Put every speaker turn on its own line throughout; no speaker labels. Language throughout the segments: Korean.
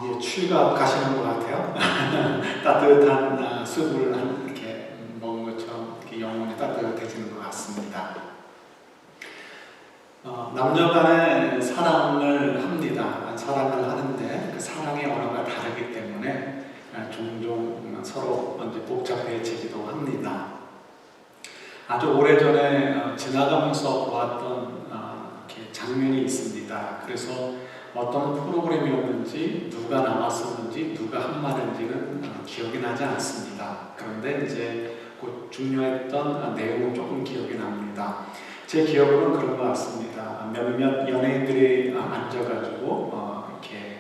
예, 추위가 가시는 것 같아요. 따뜻한 숲을 이렇게 먹은 것처럼 이렇게 영혼이 따뜻해지는 것 같습니다. 남녀 간의 사랑을 합니다. 사랑을 하는데 그 사랑의 언어가 다르기 때문에 종종 서로 이제 복잡해지기도 합니다. 아주 오래전에 지나가면서 보았던 이렇게 장면이 있습니다. 그래서 어떤 프로그램이었는지 누가 나왔었는지 누가 한 말인지는 기억이 나지 않습니다. 그런데 이제 그 중요했던 내용은 조금 기억이 납니다. 제 기억으로는 그런 것 같습니다. 몇몇 연예인들이 앉아가지고 이렇게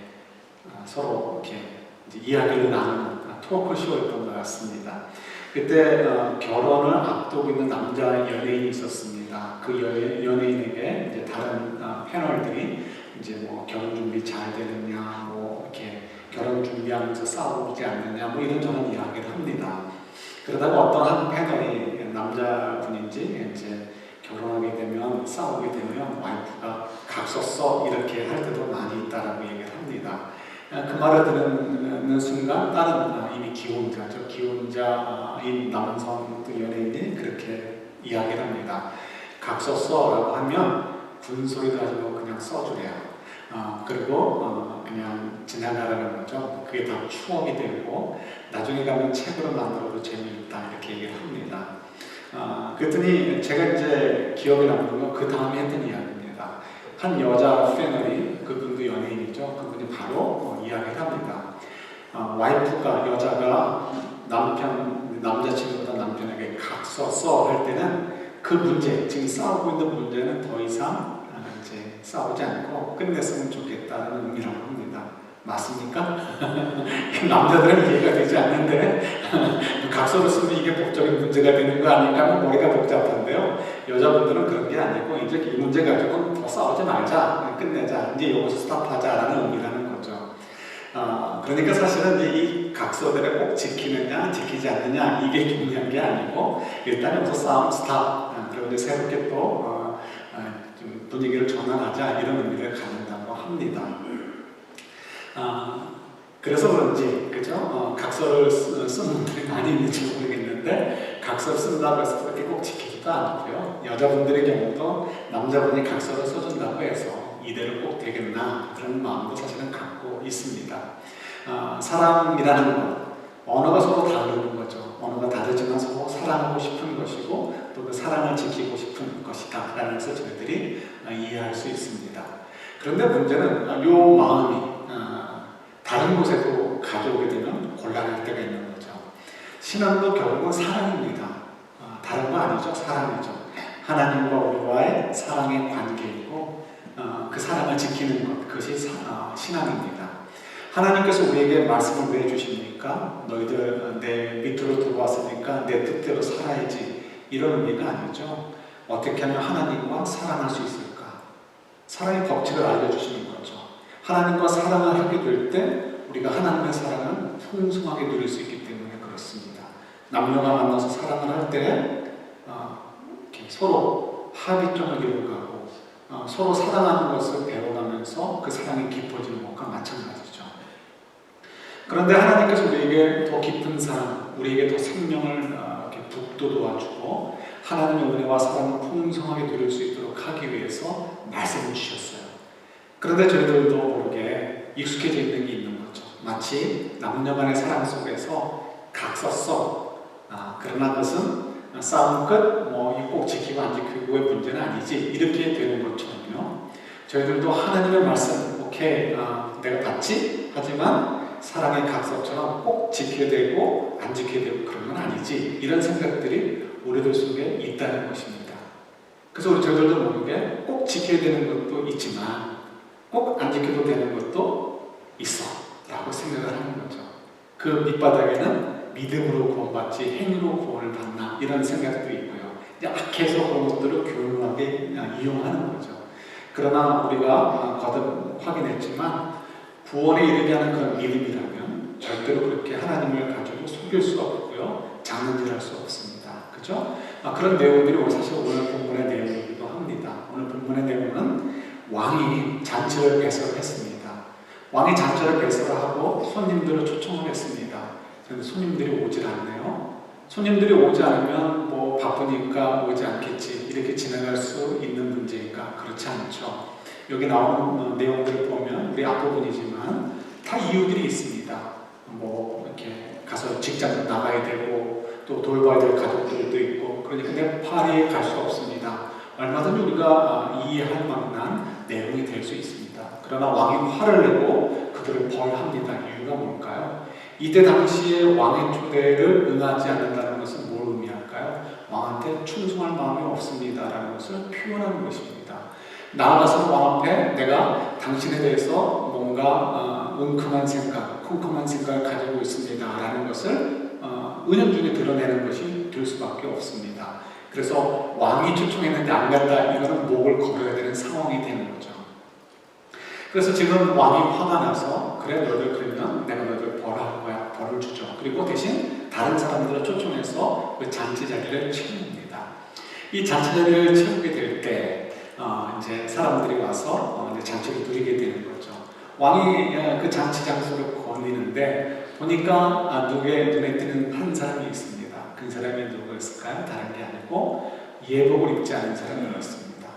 서로 이렇게 이제 이야기를 나누는 토크쇼였던 것 같습니다. 그때 결혼을 앞두고 있는 남자 연예인이 있었습니다. 그 연예인에게 이제 다른 패널들이 이제 뭐 결혼 준비 잘 되느냐, 뭐 이렇게 결혼 준비하면서 싸우지 않느냐, 뭐 이런저런 이야기를 합니다. 그러다가 어떤 한 패널이 남자분인지 이제 결혼하게 되면 싸우게 되면 와이프가 각서 써 이렇게 할 때도 많이 있다라고 얘기를 합니다. 그 말을 듣는 순간 다른 이미 기혼자죠. 기혼자인 남성 연예인이 그렇게 이야기를 합니다. 각서 써라고 하면 군소리도 하지 말고 그냥 써주래요. 그리고 그냥 지나가라는 거죠. 그게 다 추억이 되고 나중에 가면 책으로 만들어도 재미있다 이렇게 얘기를 합니다. 그랬더니 제가 이제 기억에 남는 건 그 다음에 했던 이야기입니다. 한 여자 패널이, 그분도 연예인이죠. 그분이 바로 이야기를 합니다. 와이프가, 여자가 남자친구보다 남편에게 각서 써 할 때는 그 문제, 지금 싸우고 있는 문제는 더 이상 이제 싸우지 않고 끝냈으면 좋겠다는 의미라고 합니다. 맞습니까? 남자들은 이해가 되지 않는데 각서를 쓰면 이게 법적인 문제가 되는 거 아닌가 하면 머리가 복잡한데요. 여자분들은 그런 게 아니고 이제 이 문제 가지고는 더 싸우지 말자, 끝내자, 이제 여기서 스탑하자라는 의미라는 거죠. 그러니까 사실은 이 각서들을 꼭 지키느냐 지키지 않느냐 이게 중요한 게 아니고 일단 여기서 싸움 스탑, 그리고 이제 새롭게 또 좀 분위기를 전환하자 이런 의미를 갖는다고 합니다. 그래서 그런지 그죠? 각서를 쓰는 분들이 많이 있는지 모르겠는데 각서를 쓴다고 해서 그렇게 꼭 지키지도 않고요. 여자분들의 경우도 남자분이 각서를 써준다고 해서 이대로 꼭 되겠나 그런 마음도 사실은 갖고 있습니다. 사랑이라는 것, 언어가 서로 다르는 거죠. 언어가 다르지만 서로 사랑하고 싶은 것이고 또 그 사랑을 지키고 싶은 것이다 라는 것을 저희들이 이해할 수 있습니다. 그런데 문제는 이 마음이 다른 곳에도 가져오게 되면 곤란할 때가 있는 거죠. 신앙도 결국은 사랑입니다. 다른 거 아니죠. 사랑이죠. 하나님과 우리와의 사랑의 관계이고 그 사랑을 지키는 것, 그것이 신앙입니다. 하나님께서 우리에게 말씀을 왜 주십니까? 너희들 내 밑으로 들어왔으니까 내 뜻대로 살아야지, 이런 의미가 아니죠. 어떻게 하면 하나님과 사랑할 수 있을까? 사랑의 법칙을 알려주시는 거죠. 하나님과 사랑을 하게 될 때 우리가 하나님의 사랑을 풍성하게 누릴 수 있기 때문에 그렇습니다. 남녀가 만나서 사랑을 할 때 서로 합의점을 이루어가고 서로 사랑하는 것을 배워가면서 그 사랑이 깊어지는 것과 마찬가지죠. 그런데 하나님께서 우리에게 더 깊은 사랑, 우리에게 더 생명을 이렇게 북돋워주고 하나님의 은혜와 사랑을 풍성하게 누릴 수 있도록 하기 위해서 말씀을 주셨어요. 그런데 저희들도 모르게 익숙해져 있는 게 있는 거죠. 마치 남녀간의 사랑 속에서 각서 써. 그러나 그것은 싸움 끝, 뭐 꼭 지키고 안 지키고의 문제는 아니지, 이렇게 되는 것처럼요. 저희들도 하나님의 말씀, 오케이, 내가 받지? 하지만 사랑의 각서처럼 꼭 지켜야 되고 안 지켜야 되고 그런 건 아니지, 이런 생각들이 우리들 속에 있다는 것입니다. 그래서 우리 저희들도 모르게 꼭 지켜야 되는 것도 있지만 꼭 안 지켜도 되는 것도 있어 라고 생각을 하는 거죠. 그 밑바닥에는 믿음으로 구원받지 행위로 구원을 받나, 이런 생각도 있고요. 이제 악해서 그런 것들을 교묘하게 이용하는 거죠. 그러나 우리가 거듭 확인했지만 구원에 이르게 하는 그런 믿음이라면 절대로 그렇게 하나님을 가지고 속일 수 없고요, 장난질할 수 없습니다. 그죠? 그런 내용들이 사실 오늘 본문의 내용이기도 합니다. 오늘 본문의 내용은 왕이 잔치를 배설했습니다. 왕이 잔치를 배설하고 손님들을 초청을 했습니다. 그런데 손님들이 오질 않네요. 손님들이 오지 않으면 뭐 바쁘니까 오지 않겠지 이렇게 지나갈 수 있는 문제인가? 그렇지 않죠. 여기 나오는 내용들을 보면 우리 앞부분이지만 다 이유들이 있습니다. 뭐 이렇게 가서 직장 나가야 되고 또 돌봐야 될 가족들도 있고 그러니까 내 파리에 갈 수 없습니다. 얼마든지 우리가 이해할 만한 내용이 될 수 있습니다. 그러나 왕이 화를 내고 그들을 벌합니다. 이유가 뭘까요? 이때 당시에 왕의 초대를 응하지 않는다는 것은 뭘 의미할까요? 왕한테 충성할 마음이 없습니다라는 것을 표현하는 것입니다. 나아가서 왕 앞에 내가 당신에 대해서 뭔가 웅큼한 생각, 컴컴한 생각을 가지고 있습니다라는 것을 은연중에 드러내는 것이 될 수밖에 없습니다. 그래서 왕이 초청했는데 안 간다, 이거는 목을 걸어야 되는 상황이 되는 거죠. 그래서 지금 왕이 화가 나서 그래 너희들 그러면 내가 너희들 벌할 거야, 벌을 주죠. 그리고 대신 다른 사람들을 초청해서 그 잔치 자리를 채웁니다. 이 잔치 자리를 채우게 될 때 이제 사람들이 와서 잔치를 누리게 되는 거죠. 왕이 그 잔치 장소를 거니는데 보니까 누구의 눈에 띄는 한 사람이 있습니다. 그 사람이 누구였을까요? 다른 게 아니고 예복을 입지 않은 사람이었습니다.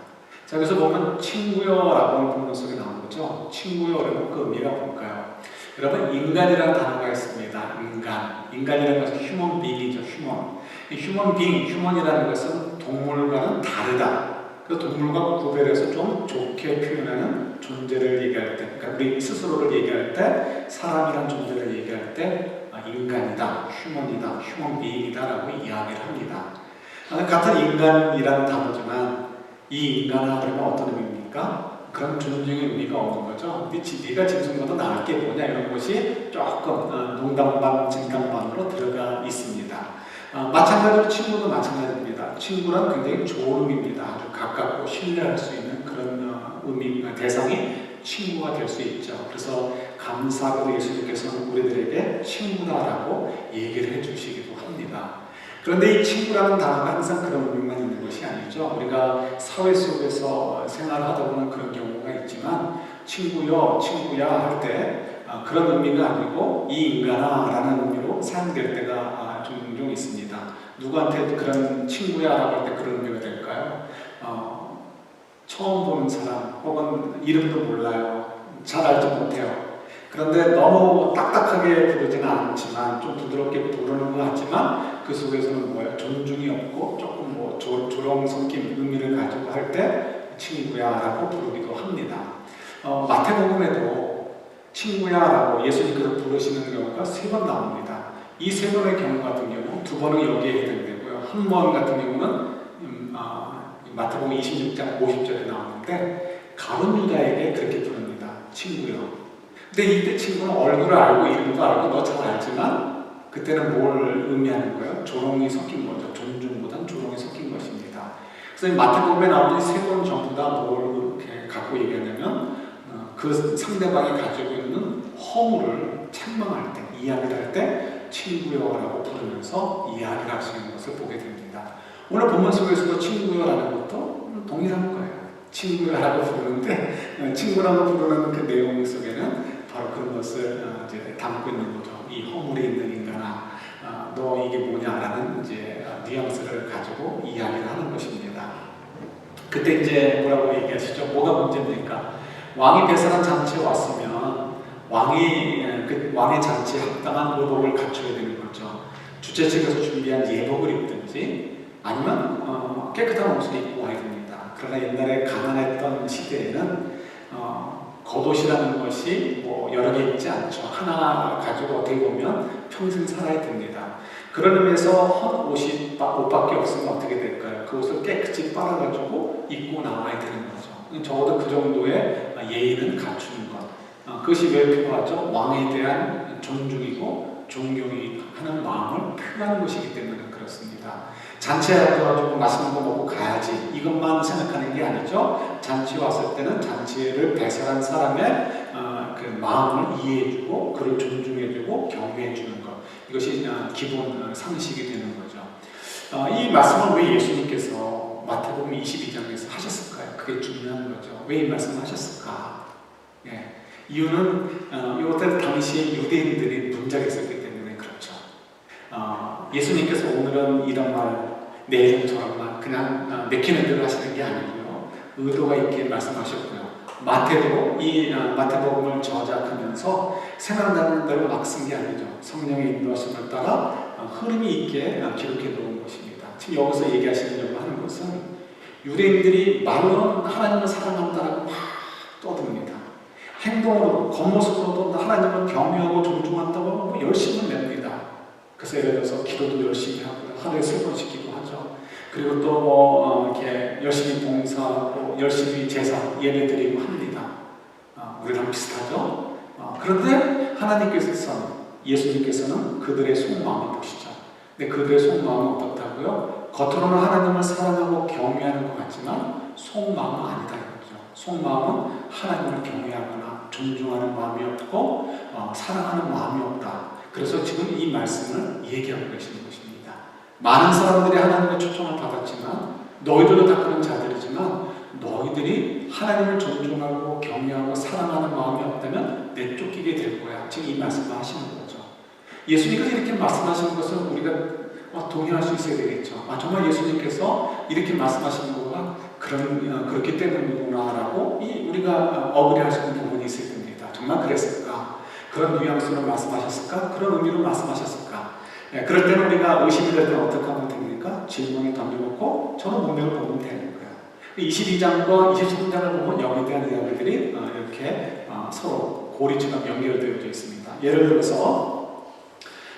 자, 그래서 보면 친구여라고 본문 속에 나온 거죠. 친구여라는 그 의미가 뭘까요? 여러분, 인간이라는 단어가 있습니다. 인간이라는 것은 휴먼 빙이죠. 휴먼 빙, 휴먼이라는 것은 동물과는 다르다. 그 동물과 구별해서 좀 좋게 표현하는 존재를 얘기할 때, 그러니까 우리 스스로를 얘기할 때, 사람이란 존재를 얘기할 때 인간이다, 휴먼이다, 휴먼 비잉이다라고 이야기를 합니다. 같은 인간이라는 단어지만 이 인간아 그러면 어떤 의미입니까? 그런 존중의 의미가 없는 거죠. 네가 짐승보다 나을 게 뭐냐 이런 것이 조금 농담 반 진담 반으로 들어가 있습니다. 마찬가지로 친구도 마찬가지입니다. 친구란 굉장히 좋은 의미입니다. 아주 가깝고 신뢰할 수 있는 그런 의미, 대상이 친구가 될 수 있죠. 그래서 감사하게도 예수님께서는 우리들에게 친구다라고 얘기를 해주시기도 합니다. 그런데 이 친구라는 단어가 항상 그런 의미만 있는 것이 아니죠. 우리가 사회 속에서 생활하다 보면 그런 경우가 있지만 친구야 할 때 그런 의미가 아니고 이 인간아 라는 의미로 사용될 때가 종종 있습니다. 누구한테 그런 친구야라고 할 때 그런 의미가 될까요? 처음 보는 사람 혹은 이름도 몰라요. 잘 알지 못해요. 그런데 너무 딱딱하게 부르지는 않지만 좀 부드럽게 부르는 것 같지만 그 속에서는 뭐예요? 존중이 없고 조금 뭐 조롱 섞인 의미를 가지고 할 때 친구야라고 부르기도 합니다. 마태복음에도 친구야라고 예수님께서 부르시는 경우가 3번 나옵니다. 이 3번의 경우 같은 경우 2번은 여기에 해당되고요. 한 번 같은 경우는 마태복음 26장 50절에 나오는데 가룟 유다에게 그렇게 부릅니다. 친구요. 근데 이때 친구는 얼굴을 알고 이름도 알고 너 잘 알지만 그때는 뭘 의미하는 거예요? 조롱이 섞인 거죠. 존중보다는 조롱이 섞인 것입니다. 그래서 마태복음에 나오는 3번 전부 다 뭘 이렇게 갖고 얘기하냐면 그 상대방이 가지고 있는 허물을 책망할 때, 이야기를 할 때 친구여라고 부르면서 이야기를 하시는 것을 보게 됩니다. 오늘 본문 속에서도 친구여라는 것도 동일한 거예요. 친구여라고 부르는데 친구라고 부르는 그 내용 속에는 바로 그런 것을 이제 담고 있는 거죠. 이 허물이 있는 인간아, 너 이게 뭐냐라는 이제 뉘앙스를 가지고 이야기를 하는 것입니다. 그때 이제 뭐라고 얘기하시죠? 뭐가 문제입니까? 왕이 배설한 잔치에 왔으면 왕의 잔치에 합당한 의복을 갖춰야 되는 거죠. 주최 측에서 준비한 예복을 입든지 아니면 깨끗한 옷을 입고 와야 됩니다. 그러나 옛날에 가난했던 시대에는 겉옷이라는 것이 뭐 여러 개 있지 않죠. 하나 가지고 어떻게 보면 평생 살아야 됩니다. 그런 의미에서 옷밖에 없으면 어떻게 될까요? 그 옷을 깨끗이 빨아가지고 입고 나와야 되는 거죠. 적어도 그 정도의 예의는 갖추는 것. 그것이 왜 필요하죠? 왕에 대한 존중이고 존경이 하는 마음을 표현하는 것이기 때문에 그렇습니다. 잔치에 가서 맛있는 거 먹고 가야지 이것만 생각하는 게 아니죠. 잔치에 왔을 때는 잔치를 배설한 사람의 그 마음을 이해해주고 그를 존중해주고 경외해주는 것, 이것이 기본 상식이 되는 거죠. 이 말씀을 왜 예수님께서 마태복음 22장에서 하셨을까요? 그게 중요한 거죠. 왜 이 말씀을 하셨을까? 예. 이유는 이때 당시에 유대인들이 문제했었기 때문에 그렇죠. 예수님께서 오늘은 이런 말, 내일은 저런 말 그냥 내키는 대로 하시는 게 아니고요. 의도가 있게 말씀하셨고요. 마태도 이 마태복음을 저작하면서 생각나는 대로 막 쓴 게 아니죠. 성령의 인도하심을 따라 흐름이 있게 기록해 놓은 것입니다. 지금 여기서 얘기하시려고 하는 것은 유대인들이 말로는 하나님을 사랑한다라고 막 떠듭니다. 행동으로, 겉모습으로도 하나님을 경외하고 존중한다고 열심을 냅니다. 그래서 예를 들어서 기도도 열심히 하고요. 하루에 3번씩 기도하죠. 그리고 또 이렇게 열심히 봉사하고 열심히 제사 예배드리고 합니다. 우리랑 비슷하죠. 그런데 하나님께서는, 예수님께서는 그들의 속마음을 보시죠. 근데 그들의 속마음은 어떻다고요? 겉으로는 하나님을 사랑하고 경외하는 것 같지만 속마음은 아니다 이거죠. 속마음은 하나님을 경외하거나 존중하는 마음이 없고 사랑하는 마음이 없다. 그래서 지금 이 말씀을 얘기하고 계시는 것입니다. 많은 사람들이 하나님의 초청을 받았지만 너희들도 다 그런 자들이지만 너희들이 하나님을 존중하고 경외하고 사랑하는 마음이 없다면 내쫓기게 될 거야. 지금 이 말씀을 하시는 거죠. 예수님께서 이렇게 말씀하시는 것을 우리가 동의할 수 있어야 되겠죠. 정말 예수님께서 이렇게 말씀하시는 거가 그렇기 때문이구나라고 우리가 어그리할 수 있는 부분이 있을 겁니다. 정말 그랬을까? 그런 뉘앙스로 말씀하셨을까? 그런 의미로 말씀하셨을까? 그럴 때는 우리가 의심이 될 때는 어떻게 하면 됩니까? 질문을 던져놓고 저는 문맥을 보면 되는 거예요. 22장과 23장을 보면 여기에 대한 이야기들이 이렇게 서로 고리처럼 연결되어져 있습니다. 예를 들어서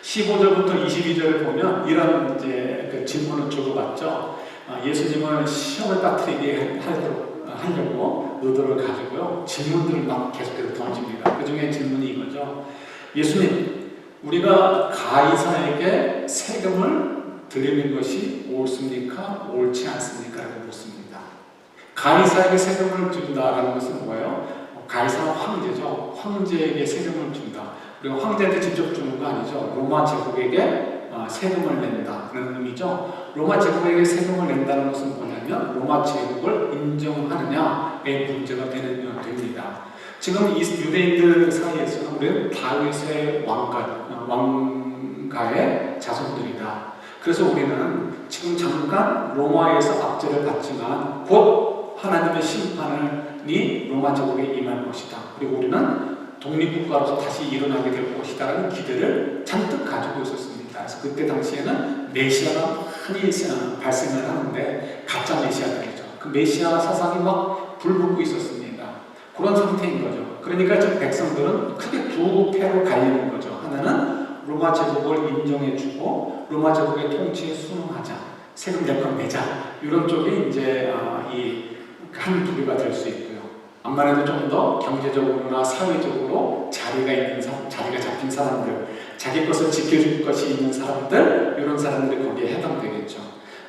15절부터 22절을 보면 이런 이제 그 질문을 주고받죠. 예수님을 시험을 빠뜨리게 하려고 의도를 가지고요. 질문들을 막 계속해서 던집니다. 그 중에 질문이 이거죠. 예수님, 우리가 가이사에게 세금을 드리는 것이 옳습니까? 옳지 않습니까? 라고 묻습니다. 가이사에게 세금을 준다라는 것은 뭐예요? 가이사는 황제죠. 황제에게 세금을 준다. 그리고 황제한테 직접 주는 거 아니죠. 로마 제국에게 세금을 낸다. 그런 의미죠. 로마 제국에게 세금을 낸다는 것은 뭐냐면 로마 제국을 인정하느냐의 문제가 됩니다. 지금 이 유대인들 사이에서는 우리는 다윗의 왕가의 자손들이다. 그래서 우리는 지금 잠깐 로마에서 압제를 받지만 곧 하나님의 심판이 로마 제국에 임할 것이다. 그리고 우리는 독립국가로서 다시 일어나게 될 것이다라는 기대를 잔뜩 가지고 있었습니다. 그래서 그때 당시에는 메시아가 많이 발생을 하는데 가짜 메시아들이죠. 그 메시아 사상이 막 불붙고 있었습니다. 그런 상태인 거죠. 그러니까 지금 백성들은 크게 두 패로 갈리는 거죠. 하나는 로마 제국을 인정해주고 로마 제국의 통치에 순응하자, 세금 낼 건 내자, 이런 쪽이 이제 이 한 부류가 될 수 있고요. 암만 해도 좀 더 경제적으로나 사회적으로 자리가 잡힌 사람들, 자기 것을 지켜줄 것이 있는 사람들, 이런 사람들이 거기에 해당되겠죠.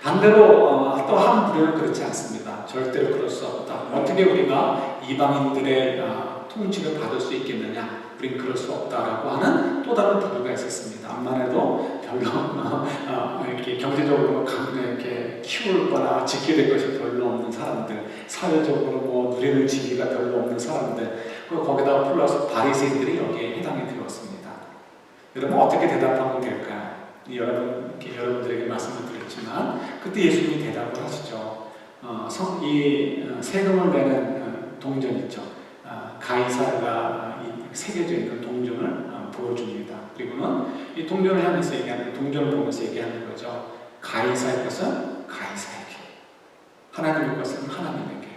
반대로 또 한 부류는 그렇지 않습니다. 절대로 그럴 수 없다. 어떻게 우리가 이방인들의 통치를 받을 수 있겠느냐? 우린 그럴 수 없다라고 하는 또 다른 부류가 있었습니다. 암만 해도 별로 이렇게 경제적으로 이렇게 키울 거나 지켜야 될 것이 별로 없는 사람들, 사회적으로 뭐 누리는 지위가 별로 없는 사람들, 그리고 거기다가 플러스 바리새인들이 여기에 해당이 되었습니다. 여러분 어떻게 대답하면 될까요? 여러분들에게 말씀을 드렸지만 그때 예수님이 대답을 하시죠. 이 세금을 내는 동전 있죠. 가이사가 세계적인 그 동전을 보여줍니다. 그리고는 이 동전을 향해서 동전을 보면서 얘기하는 거죠. 가이사의 것은 가이사에게, 하나님의 것은 하나님에게.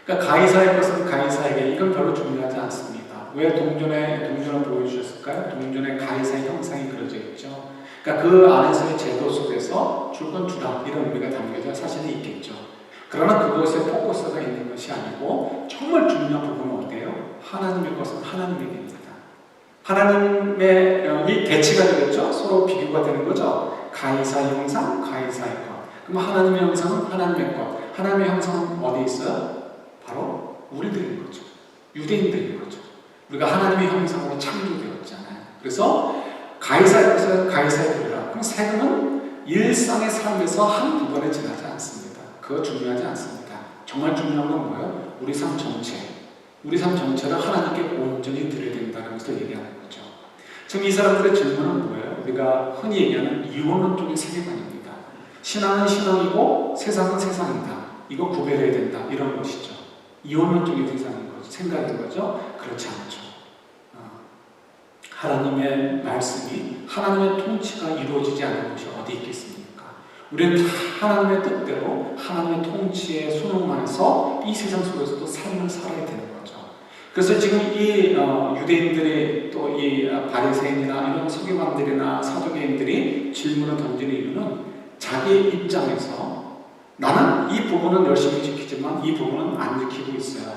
그러니까 가이사의 것은 가이사에게, 이건 별로 중요하지 않습니다. 왜 동전을 보여주셨을까요? 동전에 가이사의 형상이 그려져 있죠. 그러니까 그 안에서의 제도 속에서 줄 건 주라, 이런 의미가 담겨져 사실은 있겠죠. 그러나 그것에 포커스가 있는 것이 아니고 정말 중요한 부분은 어때요? 하나님의 것은 하나님에게입니다. 하나님의 이 대치가 되겠죠? 서로 비교가 되는 거죠. 가이사의 형상, 가이사의 것. 그럼 하나님의 형상은 하나님의 것. 하나님의 형상은 어디 있어요? 바로 우리들인 거죠. 유대인들인 거죠. 우리가 하나님의 형상으로 창조되었잖아요. 그래서 가이사의 것은 가이사의 것이라. 그럼 세금은 일상의 삶에서 한 부분에 지나지 않습니다. 그거 중요하지 않습니다. 정말 중요한 건 뭐예요? 우리 삶 전체. 우리 삶 전체를 하나님께 온전히 드려야 된다는 것을 얘기하는 거죠. 지금 이 사람들의 질문은 뭐예요? 우리가 흔히 얘기하는 이원론적인 세계관입니다. 신앙은 신앙이고 세상은 세상이다. 이거 구별해야 된다. 이런 것이죠. 이원론적인 세상인 거죠. 생각인 거죠. 그렇지 않죠. 하나님의 말씀이, 하나님의 통치가 이루어지지 않는 것이 어디 있겠습니까? 우리는 다 하나님의 뜻대로 하나님의 통치에 순응해서 이 세상 속에서도 삶을 살아야 되는 거죠. 그래서 지금 이 유대인들이 또 이 바리새인이나 이런 서기관들이나 사두개인들이 질문을 던지는 이유는 자기 입장에서 나는 이 부분은 열심히 지키지만 이 부분은 안 지키고 있어요.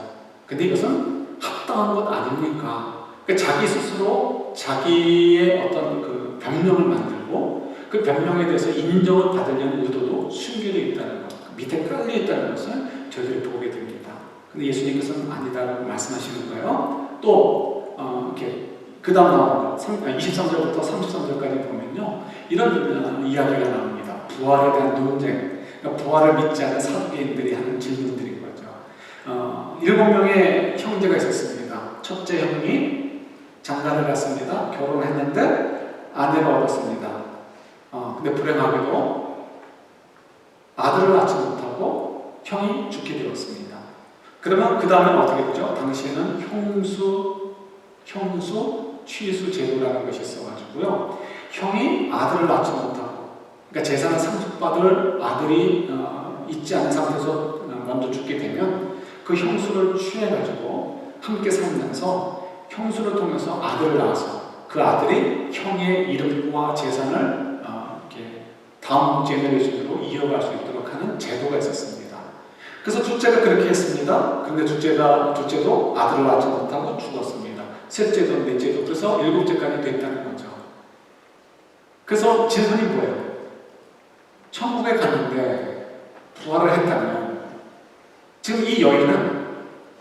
근데 이것은 합당한 것 아닙니까? 그러니까 자기 스스로 자기의 어떤 그 변명을 만들고 그 변명에 대해서 인정을 받으려는 의도도 숨겨져 있다는 것, 밑에 깔려 있다는 것을 저희들이 보게 됩니다. 근데 예수님께서는 아니다라고 말씀하시는 거예요. 또 이렇게 그 다음 나오는 거 23절부터 33절까지 보면요, 이런 이야기가 나옵니다. 부활에 대한 논쟁, 그러니까 부활을 믿지 않는 사두개인들이 하는 질문들인 거죠. 7명의 형제가 있었습니다. 첫째 형이 장가를 갔습니다. 결혼했는데 아내를 얻었습니다. 근데 불행하게도 아들을 낳지 못하고 형이 죽게 되었습니다. 그러면 그 다음에 어떻게 되죠? 당시에는 형수 취수 제도라는 것이 있어가지고요, 형이 아들을 낳지 못하고, 그러니까 재산을 상속받을 아들이 있지 않은 상태에서 먼저 죽게 되면 그 형수를 취해가지고 함께 살면서 형수를 통해서 아들을 낳아서 그 아들이 형의 이름과 재산을 이렇게 다음 제너레이션으로 이어갈 수 있도록 하는 제도가 있었습니다. 그래서 둘째가 그렇게 했습니다. 그런데 둘째도 아들을 낳지 못하고 죽었습니다. 셋째도 넷째도, 그래서 7째까지 됐다는 거죠. 그래서 질문이 뭐예요? 천국에 갔는데 부활을 했다면 지금 이 여인은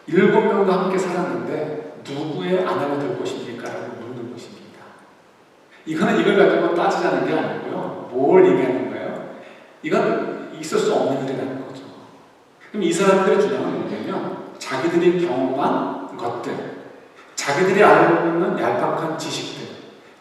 7명과 함께 살았는데 누구의 아내가 될 것입니까? 라고 묻는 것입니다. 이거는 이걸 가지고 따지자는 게 아니고요, 뭘 얘기하는 거예요? 이건 있을 수 없는 일이라는 거죠. 그럼 이 사람들의 주장은 뭐냐면 자기들이 경험한 것들, 자기들이 알고 있는 얄팍한 지식들,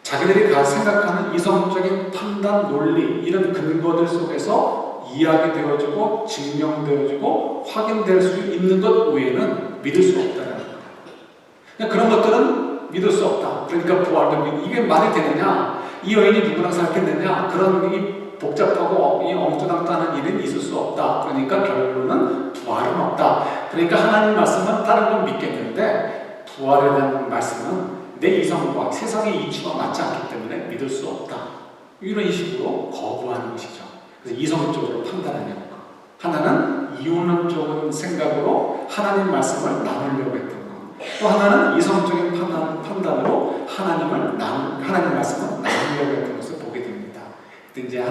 자기들이 생각하는 이성적인 판단, 논리, 이런 근거들 속에서 이야기되어지고 증명되어지고 확인될 수 있는 것 외에는 믿을 수 없다는 거예요. 그런 것들은 믿을 수 없다. 그러니까 부활도 믿고, 이게 말이 되느냐? 이 여인이 누구랑 살겠느냐? 그런 이 복잡하고 이 엉뚱하다는 일은 있을 수 없다. 그러니까 결론은 부활은 없다. 그러니까 하나님 말씀은 다른 건 믿겠는데 부활에 대한 말씀은 내 이성과 세상의 이치와 맞지 않기 때문에 믿을 수 없다. 이런 식으로 거부하는 것이죠. 그래서 이성적으로 판단하는 것. 하나는 이론적인 생각으로 하나님 말씀을 나누려고 했던 것. 또 하나는 이성적인 판단으로 하나님 말씀을 나누려고 했던 것을 보게 됩니다. 근데 이제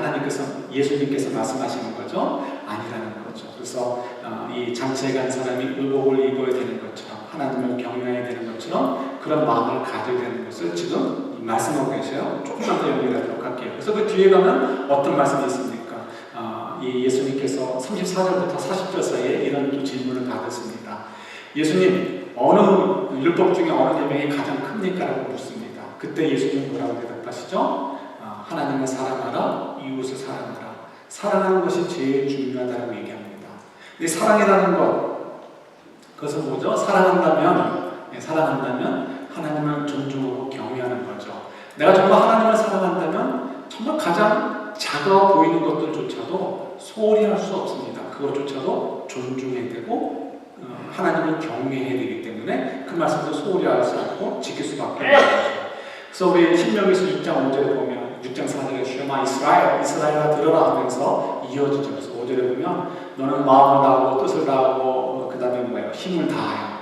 예수님께서 말씀하시는 거죠. 아니라는 거죠. 그래서 이 장차에 간 사람이 의복을 입어야 되는 것처럼, 하나님을 경외해야 되는 것처럼 그런 마음을 가져야 되는 것을 지금 말씀하고 계세요. 조금만 더 연결하도록 할게요. 그래서 그 뒤에 가면 어떤 말씀이 있습니까? 이 예수님께서 34절부터 40절 사이에 이런 또 질문을 받았습니다. 예수님, 어느 율법 중에 어느 계명이 가장 큽니까? 라고 묻습니다. 그때 예수님은 뭐라고 대답하시죠? 하나님을 사랑하라, 이웃을 사랑하라. 사랑하는 것이 제일 중요하다고 얘기합니다. 근데 사랑이라는 그것은 뭐죠? 사랑한다면 하나님을 존중하고 경외하는 거죠. 내가 정말 하나님을 사랑한다면 정말 가장 작아 보이는 것들조차도 소홀히 할 수 없습니다. 그것조차도 존중해야 되고 하나님을 경외해야 되기 때문에 그 말씀도 소홀히 하지 않고 지킬 수밖에 없는 거죠. 그래서 우리 신명기서 6장 5절에 보면 6장 4절에 쉐마 이스라엘아 들어라 하면서 이어지죠. 그래서 5절에 보면 너는 마음을 다하고 뜻을 다하고 그 다음에 뭐예요? 힘을 다하여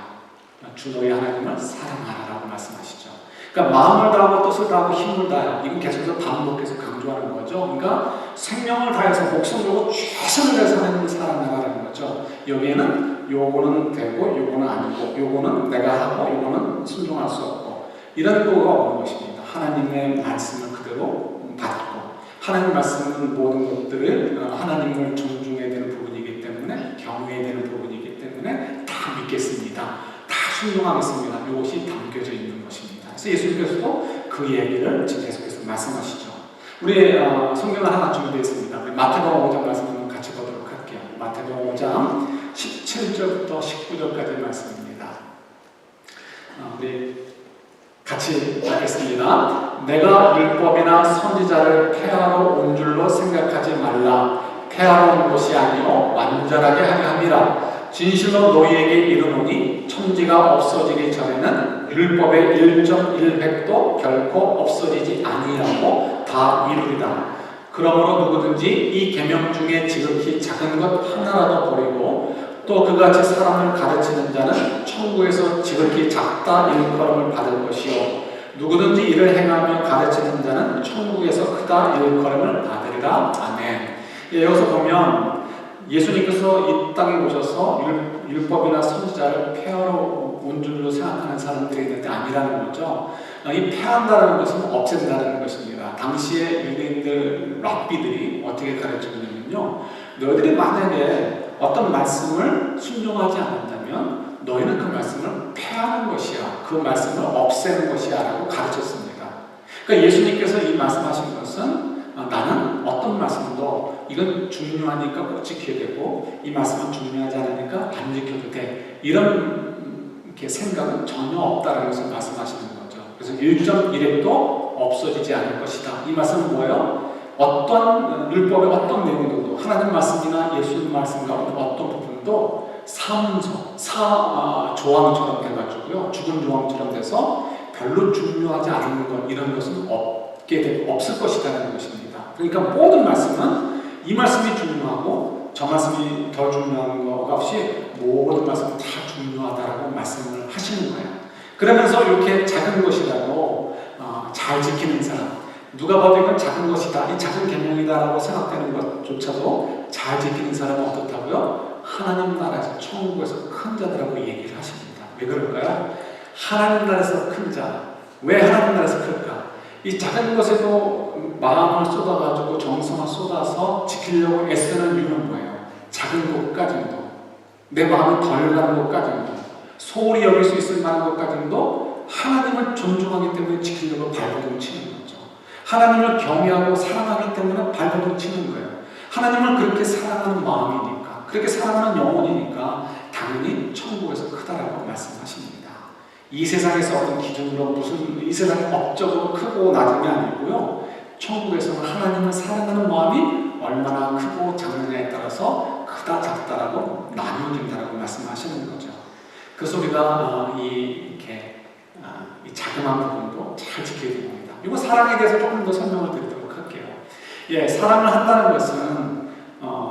주 너희 하나님을 사랑하라라고 말씀하시죠. 그러니까 마음을 다하고 뜻을 다하고 힘을 다하여, 이건 계속해서 반복해서 강조하는 거죠. 그러니까 생명을 다해서 목숨을 걸고 최선을 다해서 하나님을 사랑하라는 거죠. 여기에는 요거는 되고 요거는 아니고, 요거는 내가 하고 요거는 순종할 수 없고, 이런 거가 없는 것입니다. 하나님의 말씀을 그대로 받고, 하나님 말씀은 모든 것들을 하나님을 존중해야 되는 부분이기 때문에, 경외해야 되는 부분이기 때문에 다 믿겠습니다. 다 신중하겠습니다. 이것이 담겨져 있는 것입니다. 그래서 예수님께서도 그 얘기를 지금 계속해서 말씀하시죠. 우리 성경을 하나 준비했습니다. 우리 마태복음 5장 말씀 한번 같이 보도록 할게요. 마태복음 5장 17절부터 19절까지의 말씀입니다. 우리 같이 하겠습니다. 내가 율법이나 선지자를 폐하러 온 줄로 생각하지 말라. 폐하러 온 것이 아니요 완전하게 하려 함이라. 진실로 너희에게 이르노니 천지가 없어지기 전에는 율법의 1.1획도 결코 없어지지 아니하고 다 이루리라. 그러므로 누구든지 이 계명 중에 지극히 작은 것 하나라도 버리고 또 그같이 사람을 가르치는 자는 천국에서 지극히 작다 일컬음을 받을 것이요 누구든지 이를 행하며 가르치는 자는 천국에서 크다 일컬음을 받으리라. 아멘. 여기서 보면 예수님께서 이 땅에 오셔서 율법이나 선지자를 폐하러 온 줄로 생각하는 사람들이 있는데 아니라는 거죠. 이 폐한다는 것은 없앤다는 것입니다. 당시에 유대인들 랍비들이 어떻게 가르쳤냐면요, 너희들이 만약에 어떤 말씀을 순종하지 않는다면 너희는 그 말씀을 폐하는 것이야, 그 말씀을 없애는 것이야 라고 가르쳤습니다. 그러니까 예수님께서 이 말씀하신 것은 나는 어떤 말씀도 이건 중요하니까 꼭 지켜야 되고 이 말씀은 중요하지 않으니까 안 지켜도 돼, 이런 생각은 전혀 없다는 것을 말씀하시는 거죠. 그래서 1.1획도 없어지지 않을 것이다. 이 말씀은 뭐예요? 어떤 율법의 어떤 내용도 하나님 말씀이나 예수님 말씀 가운데 어떤 부분도 조항처럼 돼가지고요, 죽은 조항처럼 돼서 별로 중요하지 않은 것, 이런 것은 없을 것이라는 것입니다. 그러니까 모든 말씀은 이 말씀이 중요하고 저 말씀이 더 중요한 것 없이 모든 말씀은 다 중요하다라고 말씀을 하시는 거예요. 그러면서 이렇게 작은 것이라도 잘 지키는 사람, 누가 봐도 이건 작은 것이다, 이 작은 계명이다라고 생각되는 것조차도 잘 지키는 사람은 어떻다고요? 하나님 나라에서, 천국에서 큰 자들하고 얘기를 하십니다. 왜 그럴까요? 하나님 나라에서 큰 자, 왜 하나님 나라에서 클까? 이 작은 것에도 마음을 쏟아가지고 정성을 쏟아서 지키려고 애쓰는 이유는 뭐예요? 작은 것까지도, 내 마음이 덜 가는 것까지도, 소홀히 여길 수 있을 만한 것까지도 하나님을 존중하기 때문에 지키려고 발버둥 치는 거죠. 하나님을 경외하고 사랑하기 때문에 발버둥 치는 거예요. 하나님을 그렇게 사랑하는 마음이니까, 그렇게 사랑하는 영혼이니까 당연히 천국에서 크다라고 말씀하십니다. 이 세상에서 어떤 기준으로 이 세상이 업적으로 크고 낮은 게 아니고요, 천국에서는 하나님을 사랑하는 마음이 얼마나 크고 작느냐에 따라서 크다 작다라고 나뉘어진다라고 말씀하시는 거죠. 그래서 우리가 이 자그마한 부분도 잘 지켜야 됩니다. 이거 사랑에 대해서 조금 더 설명을 드리도록 할게요. 사랑을 한다는 것은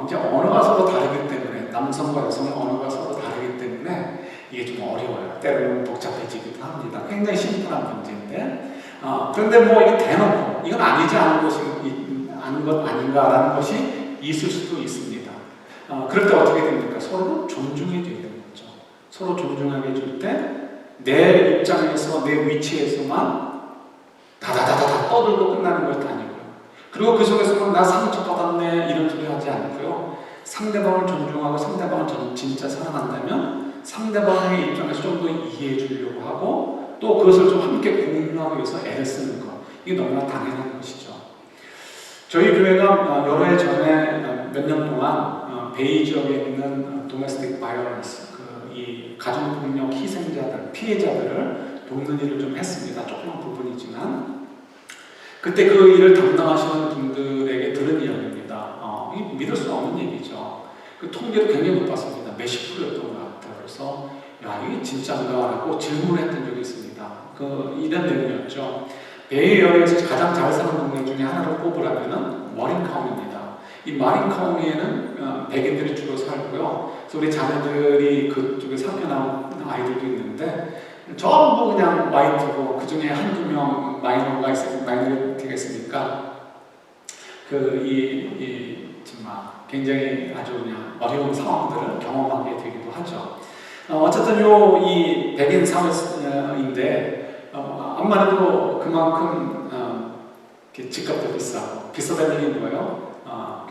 이제 언어가 서로 다르기 때문에, 남성과 여성의 언어가 서로 다르기 때문에 이게 좀 어려워요. 때로는 복잡해지기도 합니다. 굉장히 심플한 문제인데, 그런데 뭐 이게 대놓고 이건 아니지 않은 것 아닌가라는 것이 있을 수도 있습니다. 그럴 때 어떻게 됩니까? 서로 존중해 줘야 되는 거죠. 서로 존중하게 해줄 때 내 입장에서, 내 위치에서만 다다다다 떠들고 끝나는 것도 아니고요. 그리고 그 속에서만 나 상처받았네 이런 소리 하지 않고요. 상대방을 존중하고 상대방을 진짜 사랑한다면 상대방의 입장에서 좀 더 이해해 주려고 하고, 또 그것을 좀 함께 공유하기 위해서 애를 쓰는 것, 이게 너무나 당연한 것이죠. 저희 교회가 여러 해 전에 몇 년 동안 베이 지역에 있는 도메스틱 바이올런스, 이 가정폭력 희생자들, 피해자들을 돕는 일을 좀 했습니다. 조그만 부분이지만 그때 그 일을 담당하시는 분들에게 들은 이야기입니다. 믿을 수 없는 얘기죠. 그 통계도 굉장히 높았습니다. 몇십 %였던 것 같아요. 그래서 야, 이게 진짜인가? 라고 질문을 했던 적이 있습니다. 이런 내용이었죠. 베이에어리에서 가장 잘 사는 동네 중에 하나를 꼽으라면 머린카운티입니다. 이 머린카운티에는 백인들이 주로 살고요. 그래서 우리 자녀들이 그쪽에 학교 나온 아이들도 있는데 전부 그냥 화이트고, 그 중에 한두 명 마이너리티가 있으니까 정말 굉장히 아주 그냥 어려운 상황들을 경험하게 되기도 하죠. 어쨌든 이 백인 사회인데 암만 해도 그만큼 집값도 비싸고, 비싸다는 얘기는 뭐예요?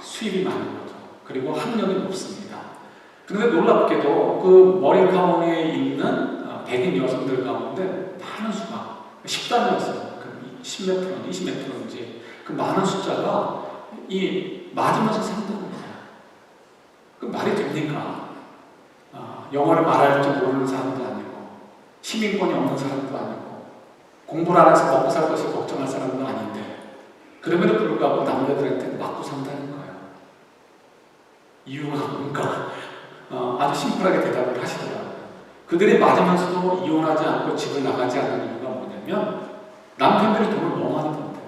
수입이 많은 거죠. 그리고 학력이 높습니다. 그런데 놀랍게도 그 머린카운티에 있는 백인 여성들 가운데 많은 수가 10단위였어요. 10몇 프로, 20몇 프로인지 그 많은 숫자가 이 맞으면서 산다는 거예요. 그 말이 됩니까? 영어를 말할 줄 모르는 사람도 아니고 시민권이 없는 사람도 아니고 공부를 안 해서 먹고 살 것을 걱정할 사람도 아닌데 그럼에도 불구하고 남자들한테 맞고 산다는 거예요. 이유가 뭔가 아주 심플하게 대답을 하시더라고요. 그들이 맞으면서도 이혼하지 않고 집을 나가지 않는 이유가 뭐냐면 남편들이 돈을 너무 많이 번대요.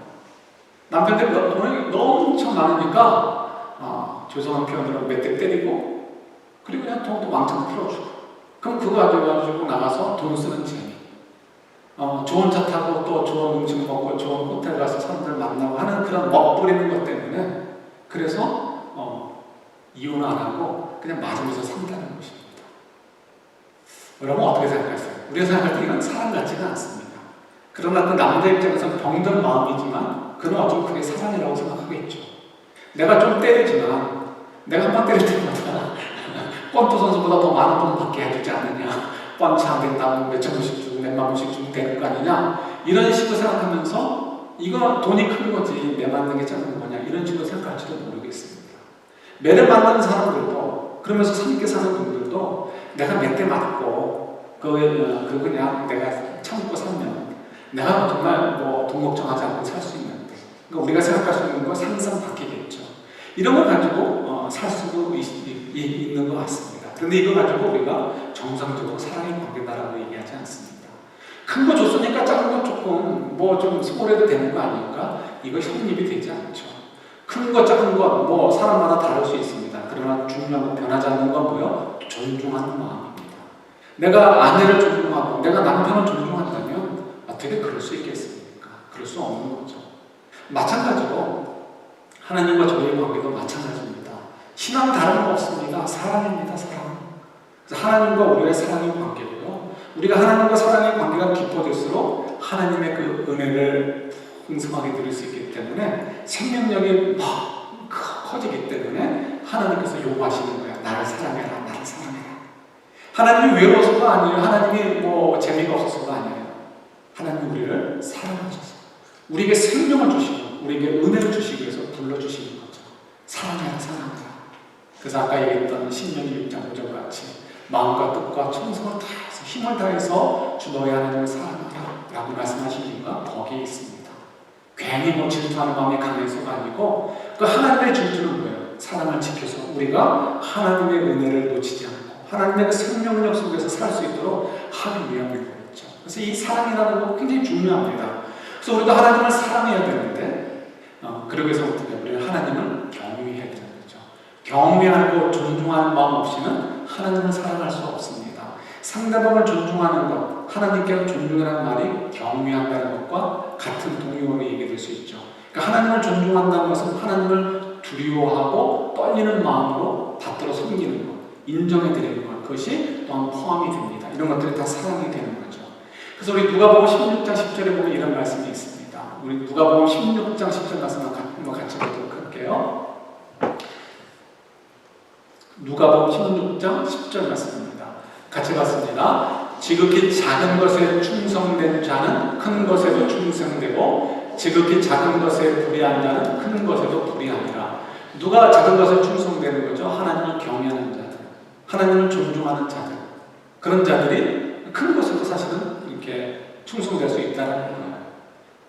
남편들이 돈이 너무 엄청 많으니까 죄송한 표현으로 몇 대 때리고 그리고 그냥 돈도 왕창 풀어주고 그럼 그거 가지고 나가서 돈 쓰는 재미 좋은 차 타고 또 좋은 음식 먹고 좋은 호텔 가서 사람들 만나고 하는 그런 멋부리는 것 때문에 그래서 이혼 안 하고 그냥 맞으면서 산다는 것입니다. 여러분 어떻게 생각하세요? 우리가 생각할 때 이건 사랑 같지는 않습니다. 그러나 그 남자 입장에서는 병든 마음이지만 그는 어쩌면 그게 사랑이라고 생각하겠죠. 내가 좀 때리지만 내가 한 번 때릴 때마다 권투 선수보다 더 많은 돈 받게 해주지 않느냐, 펀치 안 된다면 몇천 원씩 주고 몇만 원씩 주면 되는 거 아니냐, 이런 식으로 생각하면서 이거 돈이 큰 거지 매 맞는 게 작은 거냐 이런 식으로 생각할지도 모르겠습니다. 매를 맞는 사람들도 그러면서 삶게 사는 분들도 내가 몇 대 맞고 그거 그냥 내가 참고 살면 내가 정말 뭐 돈 걱정하지 않고 살 수 있는데 그러니까 우리가 생각할 수 있는 건 상상 바뀌겠죠. 이런 걸 가지고 살 수도 있는 것 같습니다. 그런데 이거 가지고 우리가 정상적으로 사랑의 관계다라고 얘기하지 않습니다. 큰 거 줬으니까 작은 거 조금 뭐 좀 소홀해도 되는 거 아닐까? 이거 성립이 되지 않죠. 큰 거 작은 거 뭐 사람마다 다를 수 있습니다. 그러나 중요한 건 변하지 않는 건 뭐예요? 존중하는 마음입니다. 내가 아내를 존중하고 내가 남편을 존중한다면 어떻게 그럴 수 있겠습니까? 그럴 수 없는 거죠. 마찬가지로 하나님과 저희의 관계도 마찬가지입니다. 신앙은 다른 거 없습니다. 사랑입니다. 사랑. 그래서 하나님과 우리의 사랑의 관계고요. 우리가 하나님과 사랑의 관계가 깊어질수록 하나님의 그 은혜를 풍성하게 누릴 수 있기 때문에 생명력이 막 커지기 때문에 하나님께서 요구하시는 거예요. 나를 사랑해라. 나를 사랑해라. 하나님이 외로워서가 아니에요. 하나님이 뭐 재미가 없어서가 아니에요. 하나님이 우리를 사랑하셔서 우리에게 생명을 주시고 우리에게 은혜를 주시기 위해서 불러주시는 거죠. 사랑해라. 사랑해라. 그래서 아까 얘기했던 신명기 6장 5절 같이 마음과 뜻과 정성을 다해서 힘을 다해서 주 너의 하나님을 사랑하라 라고 말씀하신 이유가 거기에 있습니다. 괜히 뭐 질투하는 마음이 강해서가 아니고 그 하나님의 질투는 뭐예요? 사랑을 지켜서 우리가 하나님의 은혜를 놓치지 않고 하나님의 그 생명력 속에서 살 수 있도록 하기 위함인 거겠죠. 그래서 이 사랑이라는 거 굉장히 중요합니다. 그래서 우리가 하나님을 사랑해야 되는데 그러기 위해서 어떻게 우리는 하나님을 경외해야 되는 거죠. 경외하고 존중하는 마음 없이는 하나님을 사랑할 수 없습니다. 상대방을 존중하는 것, 하나님께는 존중이라는 말이 경외한다는 것과 같은 동의어로 얘기될 수 있죠. 그러니까 하나님을 존중한다는 것은 하나님을 두려워하고 떨리는 마음으로 받들어 섬기는 것, 인정해드리는 것, 그것이 또한 포함이 됩니다. 이런 것들이 다 사랑이 되는 거죠. 그래서 우리 누가복음 16장 10절에 보면 이런 말씀이 있습니다. 우리 누가복음 16장 10절 말씀 한번 같이 보도록 할게요. 누가복음 16장 10절 말씀입니다. 같이 봤습니다. 지극히 작은 것에 충성된 자는 큰 것에도 충성되고 지극히 작은 것에 불의한 자는 큰 것에도 불의하니라. 누가 작은 것에 충성되는 거죠? 하나님을 경외하는 자들, 하나님을 존중하는 자들, 그런 자들이 큰 것에도 사실은 이렇게 충성될 수 있다는 거예요.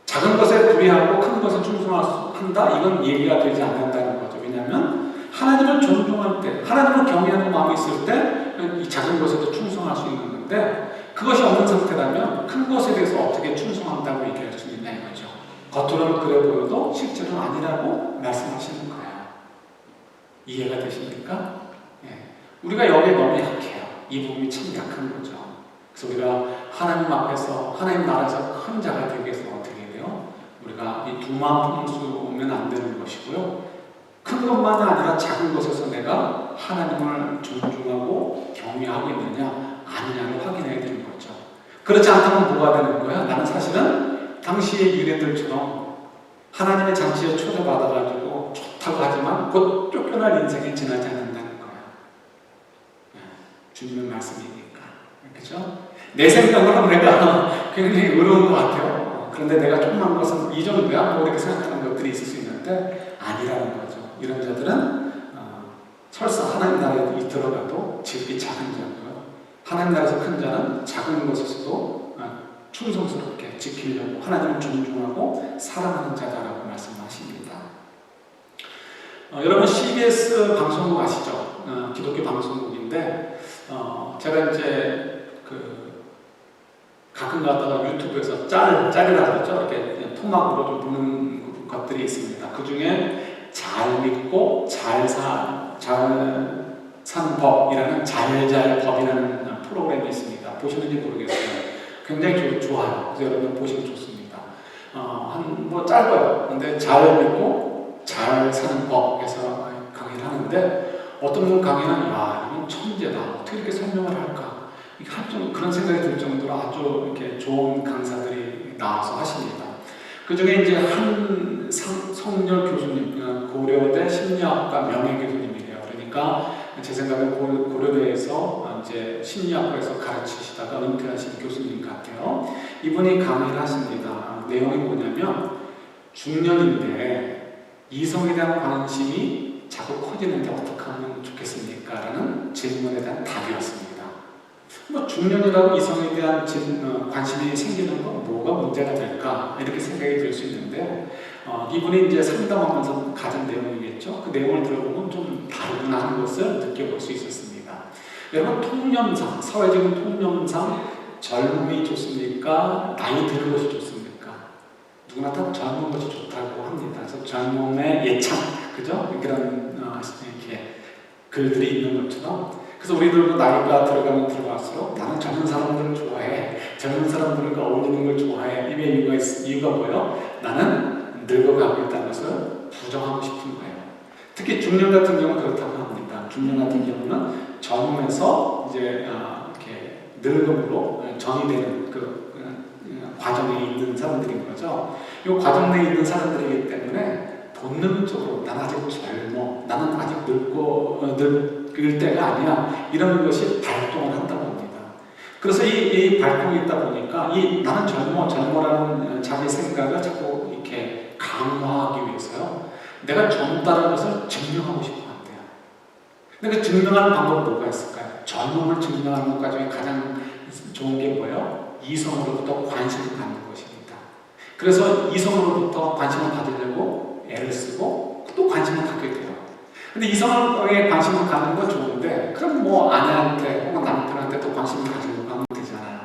작은 것에 불의하고 큰 것에 충성한다? 이건 얘기가 되지 않는다는 거죠. 왜냐하면 하나님을 존중할 때, 하나님을 경외하는 마음이 있을 때 이 작은 것에도 충성할 수 있는 건데 그것이 없는 상태라면 큰 것에 대해서 어떻게 충성한다고 얘기할 수 있냐 이거죠. 겉으로는 그래 보여도 실제로는 아니라고 말씀하시는 거예요. 이해가 되십니까? 예. 우리가 여기에 너무 약해요. 이 부분이 참 약한 거죠. 그래서 우리가 하나님 앞에서 하나님 나라에서 큰 자가 되기 위해서 어떻게 해요? 우리가 이 두 마음 품으면 안 되는 것이고요. 큰 것만이 아니라 작은 것에서 내가 하나님을 존중하고 경외하고 있느냐 아니냐를 확인해야 되는 거죠. 그렇지 않다면 뭐가 되는 거야? 나는 사실은 당시의 유대들처럼 하나님의 잔치에 초대받아가지고 좋다고 하지만 곧 쫓겨날 인생이 지나지 않는다는 거야. 주님의 말씀이니까. 그죠? 내 생각으로는 내가 굉장히 의로운 것 같아요. 그런데 내가 조그만 것은 이 정도야? 뭐 이렇게 생각하는 것들이 있을 수 있는데 아니라는 거죠. 이런 자들은 설사 하나님 나라에 들어가도 지극히 작은 자고요. 하나님 나라에서 큰 자는 작은 것에서도 충성스럽게 지키려고 하나님을 존중하고 사랑하는 자다라고 말씀하십니다. 여러분 CBS 방송국 아시죠? 기독교 방송국인데 제가 이제 가끔 가다가 유튜브에서 짤이라고 그러죠. 이렇게 토막으로 좀 보는 것들이 있습니다. 그 중에 잘 믿고 잘 사는 법이라는 잘잘법이라는 프로그램이 있습니다. 보시는지 모르겠어요. 굉장히 좋아요. 그래서 여러분 보시면 좋습니다. 뭐 짧아요. 근데 잘 믿고 잘 사는 법에서 강의를 하는데 어떤 분 강의는 이건 천재다. 어떻게 이렇게 설명을 할까? 좀 그런 생각이 들 정도로 아주 이렇게 좋은 강사들이 나와서 하십니다. 그 중에 이제 한 성렬 교수님, 고려대 심리학과 명예 교수님이래요. 그러니까 제 생각에 고려대에서 이제 심리학과에서 가르치시다가 은퇴하신 교수님 같아요. 이분이 강의를 하십니다. 내용이 뭐냐면 중년인데 이성에 대한 관심이 자꾸 커지는데 어떻게 하면 좋겠습니까? 라는 질문에 대한 답이었습니다. 뭐 중년이라고 이성에 대한 관심이 생기는 건 뭐가 문제가 될까? 이렇게 생각이 들 수 있는데요. 이분이 이제 상담하면서 가진 내용이겠죠. 그 내용을 들어보면 좀 다르구나 하는 것을 느껴볼 수 있었습니다. 여러분 통념상, 사회적인 통념상 젊음이 좋습니까? 나이 드는 것이 좋습니까? 누구나 다 젊은 것이 좋다고 합니다. 그래서 젊음의 예찬, 그죠? 그런 이렇게 글들이 있는 것처럼 그래서 우리들도 나이가 들어가면 들어갈수록 나는 젊은 사람들을 좋아해. 젊은 사람들과 어울리는 걸 좋아해. 이유가 뭐예요? 나는 늙어가고 있다는 것을 부정하고 싶은 거예요. 특히 중년 같은 경우는 그렇다고 합니다. 중년 같은 경우는 젊으면서 이제 이렇게 늙음으로 전이되는 과정에 있는 사람들인 거죠. 이 과정 내에 있는 사람들이기 때문에 본능적으로 나는 아직 젊어, 나는 아직 늙을 때가 아니야, 이런 것이 발동을 한다고 합니다. 그래서 이 발동이 있다 보니까 나는 젊어라는 자기 생각을 자꾸 이렇게 강화하기 위해서요, 내가 젊다는 것을 증명하고 싶어 한대요. 근데 그 증명하는 방법은 뭐가 있을까요? 젊음을 증명하는 것 중에 가장 좋은 게 뭐예요? 이성으로부터 관심을 갖는 것입니다. 그래서 이성으로부터 관심을 받으려고 애를 쓰고 또 관심을 갖게 돼요. 근데 이성에 관심을 갖는 건 좋은데, 그럼 뭐 아내한테 혹은 남편한테 또 관심을 가지려고 하면 되잖아요.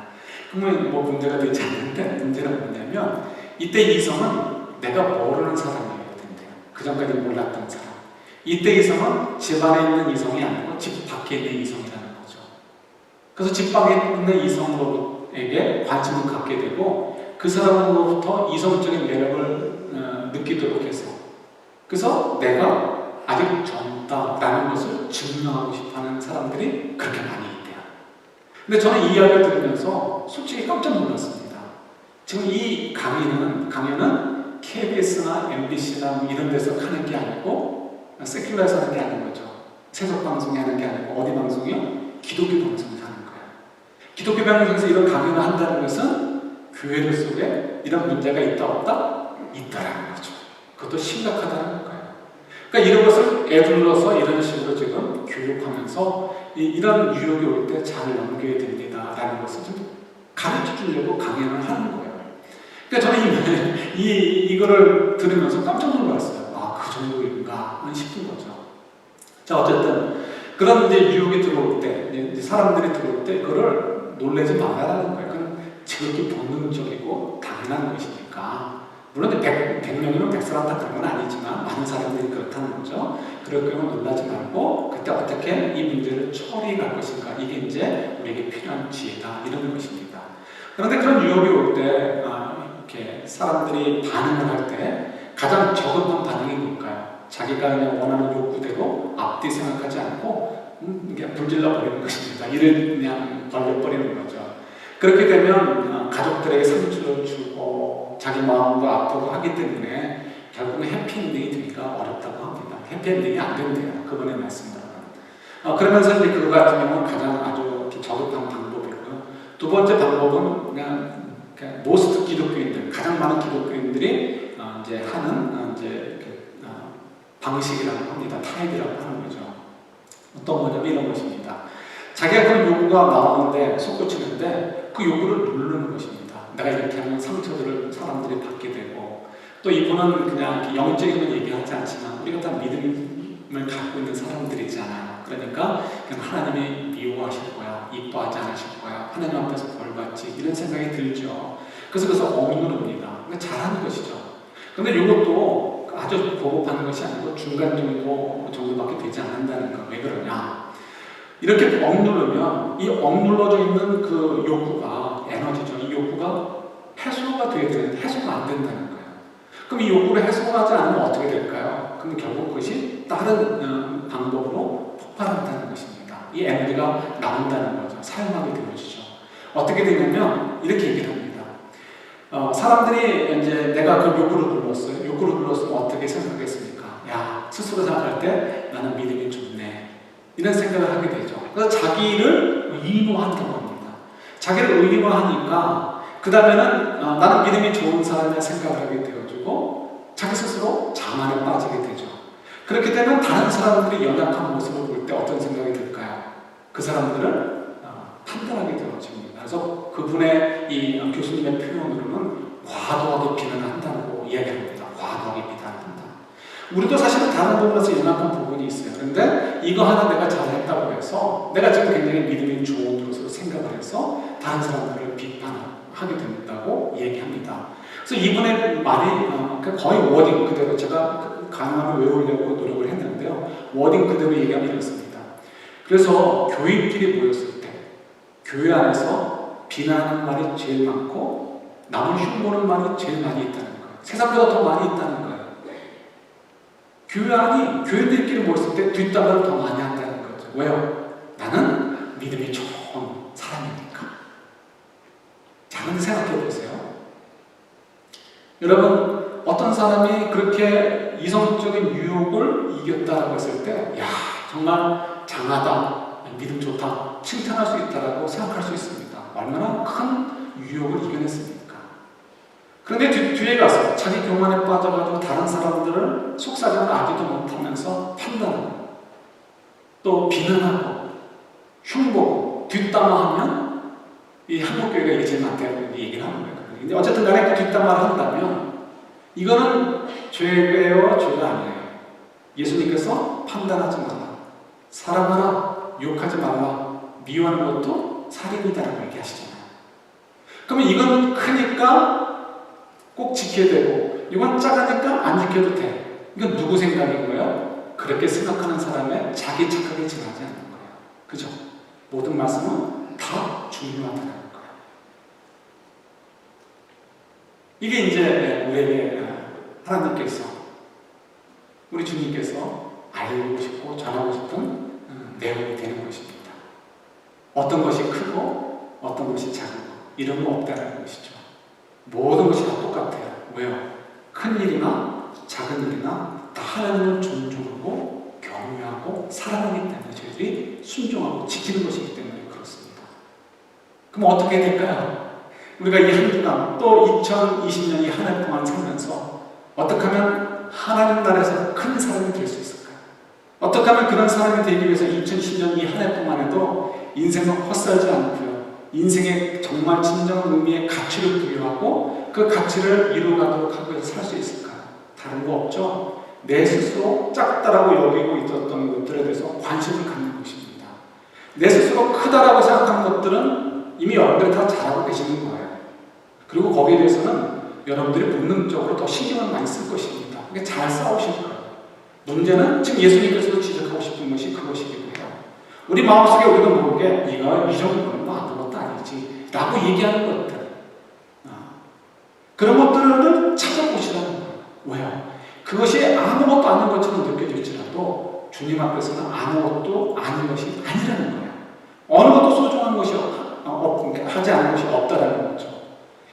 그러면 뭐 문제가 되지 않는데, 문제는 뭐냐면 이때 이성은 내가 모르는 사람이어야 된대요. 그 전까지 몰랐던 사람. 이때 이성은 집 안에 있는 이성이 아니고 집 밖에 있는 이성이라는 거죠. 그래서 집 밖에 있는 이성에게 관심을 갖게 되고 그 사람으로부터 이성적인 매력을 느끼도록 해서, 그래서 내가 아직 젊다라는 것을 증명하고 싶어하는 사람들이 그렇게 많이 있대요. 근데 저는 이 이야기를 들으면서 솔직히 깜짝 놀랐습니다. 지금 이 강의는 KBS나 MBC나 이런 데서 하는 게 아니고 세큘러에서 하는 게 아닌 거죠. 세속방송이 하는 게 아니고 어디 방송이요? 기독교 방송에서 하는 거예요. 기독교 방송에서 이런 강의를 한다는 것은 교회들 속에 이런 문제가 있다 없다? 있다라는 거죠. 그것도 심각하다는 거예요. 그러니까 이런 것을 애둘러서 이런 식으로 지금 교육하면서 이런 유혹이 올 때 잘 넘겨야 됩니다라는 것을 좀 가르쳐 주려고 강연을 하는 거예요. 그러니까 저는 이거를 들으면서 깜짝 놀랐어요. 그 정도인가 싶은 거죠. 자, 어쨌든 그런 이제 유혹이 들어올 때, 이제 사람들이 들어올 때 그거를 놀라지 말아라는 거예요. 그건 지극히 본능적이고 당연한 것이니까. 물론 100명이면 100사람 다 그런 건 아니지만 많은 사람들이 그렇다는 거죠. 그럴 경우 놀라지 말고 그때 어떻게 이 문제를 처리할 것인가, 이게 이제 우리에게 필요한 지혜다, 이런 것입니다. 그런데 그런 유혹이 올 때 이렇게 사람들이 반응을 할 때 가장 적은 반응이 뭘까요? 자기가 그냥 원하는 욕구대로 앞뒤 생각하지 않고 그냥 불질러 버리는 것입니다. 이를 그냥 벌려버리는 거죠. 그렇게 되면 가족들에게 상처를 주고 자기 마음도 아프고 하기 때문에 결국은 해피엔딩이 되기가 어렵다고 합니다. 해피엔딩이 안 된대요. 그분의 말씀대로는. 그러면서 이제 그거 같은 경우는 가장 아주 저급한 방법이고요. 두 번째 방법은 그냥 모스트 기독교인들, 가장 많은 기독교인들이 이제 하는 이제 방식이라고 합니다. 타입이라고 하는 거죠. 어떤 거냐면 이런 것입니다. 자기가 그런 요구가 나오는데 솟구치는데 그 요구를 누르는 것입니다. 내가 이렇게 하면 상처들을 사람들이 받게 되고, 또 이분은 그냥 영적인 건 얘기하지 않지만 우리가 다 믿음을 갖고 있는 사람들이잖아요. 그러니까 그냥 하나님이 미워하실 거야, 이뻐하지 않으실 거야, 하나님 앞에서 벌 받지, 이런 생각이 들죠. 그래서 억누릅니다. 그러니까 잘하는 것이죠. 근데 이것도 아주 보급하는 것이 아니고 중간 정도밖에 되지 않는다는 거. 왜 그러냐? 이렇게 억누르면 이 억눌러져 있는 그 욕구가, 에너지죠. 이 욕구가 해소가 돼야 되는데 해소가 안 된다는 거예요. 그럼 이 욕구를 해소하지 않으면 어떻게 될까요? 그럼 결국 그것이 다른 방법으로 폭발한다는 것입니다. 이 에너지가 나온다는 거죠. 사용하게 되어지죠. 어떻게 되냐면 이렇게 얘기를 합니다. 사람들이 이제 내가 그 욕구를 눌렀어요. 욕구를 눌렀으면 어떻게 생각하겠습니까? 야, 스스로 생각할 때 나는 믿음이 좋네, 이런 생각을 하게 되죠. 그래서 자기를 의인화한다고 합니다. 자기를 의인화하니까 그 다음에는 나는 믿음이 좋은 사람이라 생각을 하게 되어지고 자기 스스로 자만에 빠지게 되죠. 그렇게 되면 다른 사람들이 연약한 모습을 볼 때 어떤 생각이 들까요? 그 사람들을 판단하게 되어집니다. 그래서 그분의 이 교수님의 표현으로는 과도하게 비난한다고 이야기합니다. 과도하게 비난한다. 우리도 사실은 다른 부분에서 연약한 부분이 있어요. 그런데 이거 하나 내가 잘했다고 해서 내가 지금 굉장히 믿음이 좋은 것으로 생각을 해서 다른 사람들을 비판하게 된다고 얘기합니다. 그래서 이분의 말이 거의 워딩 그대로, 제가 가능하면 외우려고 노력을 했는데요. 워딩 그대로 얘기하면 이렇습니다. 그래서 교인끼리 모였을 때 교회 안에서 비난하는 말이 제일 많고 남을 흉보는 말이 제일 많이 있다는 거예요. 세상보다 더 많이 있다는 거예요. 교회 안이 교인들끼리 모였을 때 뒷담화를 더 많이 한다는 거죠. 왜요? 나는 믿음이 좋은 사람이니까. 자, 근데 생각해 보세요. 여러분, 어떤 사람이 그렇게 이성적인 유혹을 이겼다고 했을 때, 야, 정말 장하다, 믿음 좋다, 칭찬할 수 있다라고 생각할 수 있습니다. 얼마나 큰 유혹을 이겨냈습니까? 그런데 뒤에 가서 자기 교만에 빠져가지고 다른 사람들을 속삭이는 아기도 못하면서 판단하고 또 비난하고 흉보고 뒷담화하면 이 한국교회가 이게 제일 많다고 얘기를 하는 거예요. 근데 어쨌든 간에 그 뒷담화를 한다면 이거는 죄예요, 죄가 아니에요. 예수님께서 판단하지 마라, 사랑하라, 욕하지 말라, 미워하는 것도 살인이다라고 얘기하시잖아요. 그러면 이건 크니까 꼭 지켜야 되고 이건 작으니까 안 지켜도 돼. 이건 누구 생각인 거예요? 그렇게 생각하는 사람의 자기 착각에 지나지 않는 거예요. 그죠? 모든 말씀은 다 중요하다는 거예요. 이게 이제 우리에게 하나님께서, 우리 주님께서 알고 싶고 전하고 싶은 내용이 되는 것입니다. 어떤 것이 크고 어떤 것이 작고 이런 거 없다는 것이죠. 모든 것이 다 똑같아요. 왜요? 큰 일이나 작은 일이나 다 하나님을 존중하고 경외하고 사랑하기 때문에 저희들이 순종하고 지키는 것이기 때문에 그렇습니다. 그럼 어떻게 될까요? 우리가 이 한 주간 또 2020년이 한 해 동안 살면서 어떻게 하면 하나님 나라에서 큰 사람이 될 수 있을까요? 어떻게 하면 그런 사람이 되기 위해서 2010년 이 한 해 동안에도 인생을 헛살지 않고요, 인생의 정말 진정한 의미의 가치를 부여하고 그 가치를 이루어가도록 하고 해서 살 수 있을까요? 다른 거 없죠? 내 스스로 작다라고 여기고 있었던 것들에 대해서 관심을 갖는 것입니다. 내 스스로 크다라고 생각하는 것들은 이미 여러분들이 다 잘하고 계시는 거예요. 그리고 거기에 대해서는 여러분들이 본능적으로 더 신경을 많이 쓸 것입니다. 그러니까 잘 싸우실 거예요. 문제는 지금 예수님께서도 지적하고 싶은 것이 그것이기도 해요. 우리 마음속에 우리도 모르게 이거 이 정도는 뭐 아무것도 아니지 라고 얘기하는 것들, 그런 것들을 찾아보시라는 거예요. 왜요? 그것이 아무것도 아닌 것처럼 느껴질지라도 주님 앞에서는 아무것도 아닌 것이 아니라는 거예요. 어느 것도 소중한 것이 하지 않은 것이 없다라는 거죠.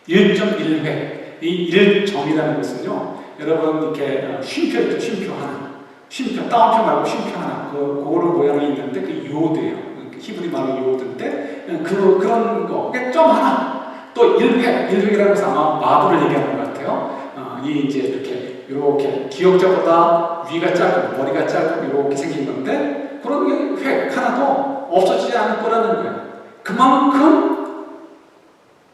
1.1회, 이 1점이라는 것은요, 여러분 이렇게 쉼표 있죠, 쉼표 하나, 쉼표, 따옴표 말고 쉼표 하나, 그거로 모양이 있는데 그 요드예요. 히브리 말로 요드인데 그런 거. 좀 하나. 또 1획이라고 해서 아마 마도를 얘기하는 것 같아요. 이 이제 이렇게 기억자보다 위가 짧고 머리가 짧고 이렇게 생긴 건데 그런 획 하나도 없어지지 않을 거라는 거예요. 그만큼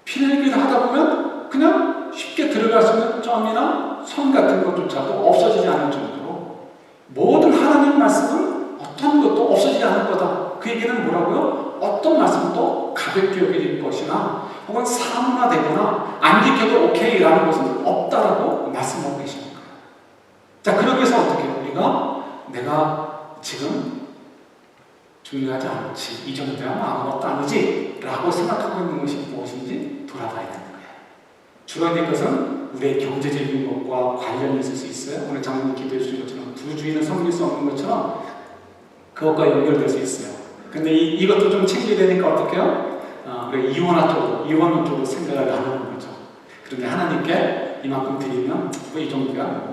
필기를 하다 보면 그냥 쉽게 들어갈 수 있는 점이나 선 같은 것조차도 없어지지 않을 정도로 모든 하나님 말씀은 어떤 것도 없어지지 않을 거다. 그 얘기는 뭐라고요? 어떤 말씀도 가볍게 여길 것이나 혹은 사문화되거나 안 지켜도 오케이라는 것은 없다라고 말씀하고 계시는 거예요. 자, 그러기 위해서 어떻게 해요? 내가 지금 중요하지 않지, 이 정도면 아무것도 아니지 라고 생각하고 있는 것이 무엇인지 돌아봐야 되는 거예요. 주로 이것은 우리의 경제적인 것과 관련이 있을 수 있어요. 오늘 장로님 기도해 주신 것처럼 부주의는 섬길 수 없는 것처럼 그것과 연결될 수 있어요. 근데 이것도 좀 챙겨야 되니까 어떻게 해요? 우리 이원원 쪽으로 생각을 나누는 거죠. 그런데 하나님께 이만큼 드리면 이 정도가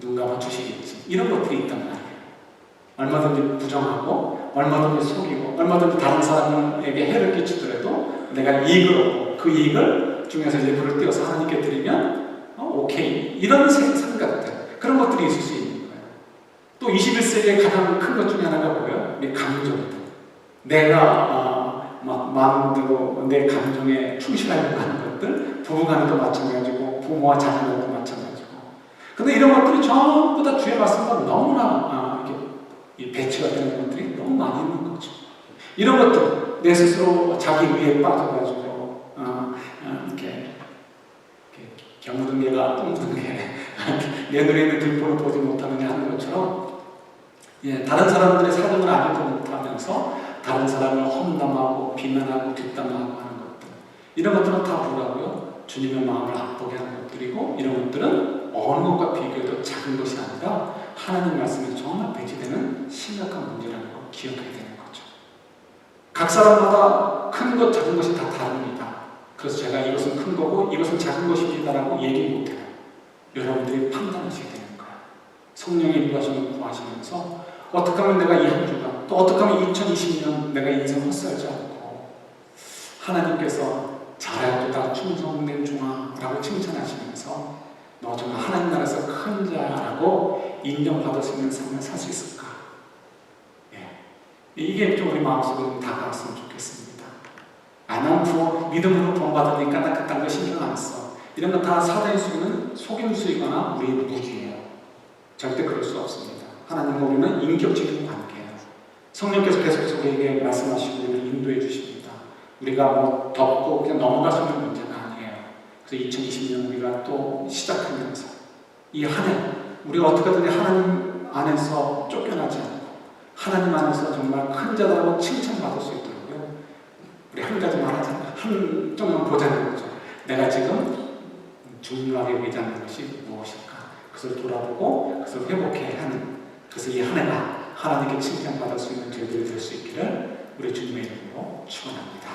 누군가 주시겠지. 이런 것들이 있단 말이에요. 얼마든지 부정하고 얼마든지 속이고 얼마든지 다른 사람에게 해를 끼치더라도 내가 이익을 얻고 그 이익을 중에서 일부를 띄워서 하나님께 드리면 오케이. 이런 생각들, 그런 것들이 있을 수 있는 거예요. 또 21세기의 가장 큰 것 중에 하나가 뭐예요? 감정입니다. 내가 마음대로 내 감정에 충실하려고 하는 것들, 부부간에도 마찬가지고 부모와 자녀간에도 마찬가지고. 근데 이런 것들이 전부 다 주의 말씀과 너무나 이렇게 배치가 되는 것들이 너무 많이 있는 거죠. 이런 것들, 내 스스로 자기 위에 빠져가지고 이렇게 겨무등개가 똥등개 내 눈에 있는 들보를 보지 못하느냐 하는 것처럼 다른 사람들의 사정을 알지도 못하면서 다른 사람을 험담하고 비난하고 뒷담화하고 하는 것들, 이런 것들은 다 뭐라고요? 주님의 마음을 아프게 하는 것들이고, 이런 것들은 어느 것과 비교해도 작은 것이 아니라 하나님 말씀에 정말 배치되는 심각한 문제라는 걸 기억해야 되는 거죠. 각 사람마다 큰 것, 작은 것이 다 다릅니다. 그래서 제가 이것은 큰 거고 이것은 작은 것입니다라고 얘기 못해요. 여러분들이 판단하셔야 되는 거예요. 성령의 인도하심을 구하시면서 어떻게 하면 내가 이 한 주가, 또 어떻게 하면 2020년 내가 인생 헛살지 않고 하나님께서 잘하였도다 충성된 종아라고 칭찬하시면서 너 정말 하나님 나라에서 큰 자라고 인정받을 수 있는 삶을 살 수 있을까? 이게 좀 우리 마음속으로 다가왔으면 좋겠습니다. 난 믿음으로 구원받으니까 나 그딴 거 신경 안 써. 이런 건 다 사단이 쓰는 속임수이거나 우리의 무기예요. 절대 그럴 수 없습니다. 하나님과 우리는 인격적인 관계예요. 성령께서 계속 우리에게 말씀하시고 우리를 인도해 주십니다. 우리가 덮고 그냥 넘어갈 수 있는 문제가 아니에요. 그래서 2020년 우리가 또 시작하면서 이 한 해 우리가 어떻게든 하나님 안에서 쫓겨나지 않고 하나님 안에서 정말 큰 자라고 칭찬받을 수 있도록요. 우리 한 가지만 하자. 한 점만 보자는 거죠. 내가 지금 중요하게 여기지 않는 것이 무엇일까? 그것을 돌아보고 그것을 회복해야 하는, 그래서 이 한 해가 하나님께 칭찬받을 수 있는 저희들이 될 수 있기를 우리 주님의 이름으로 축원합니다.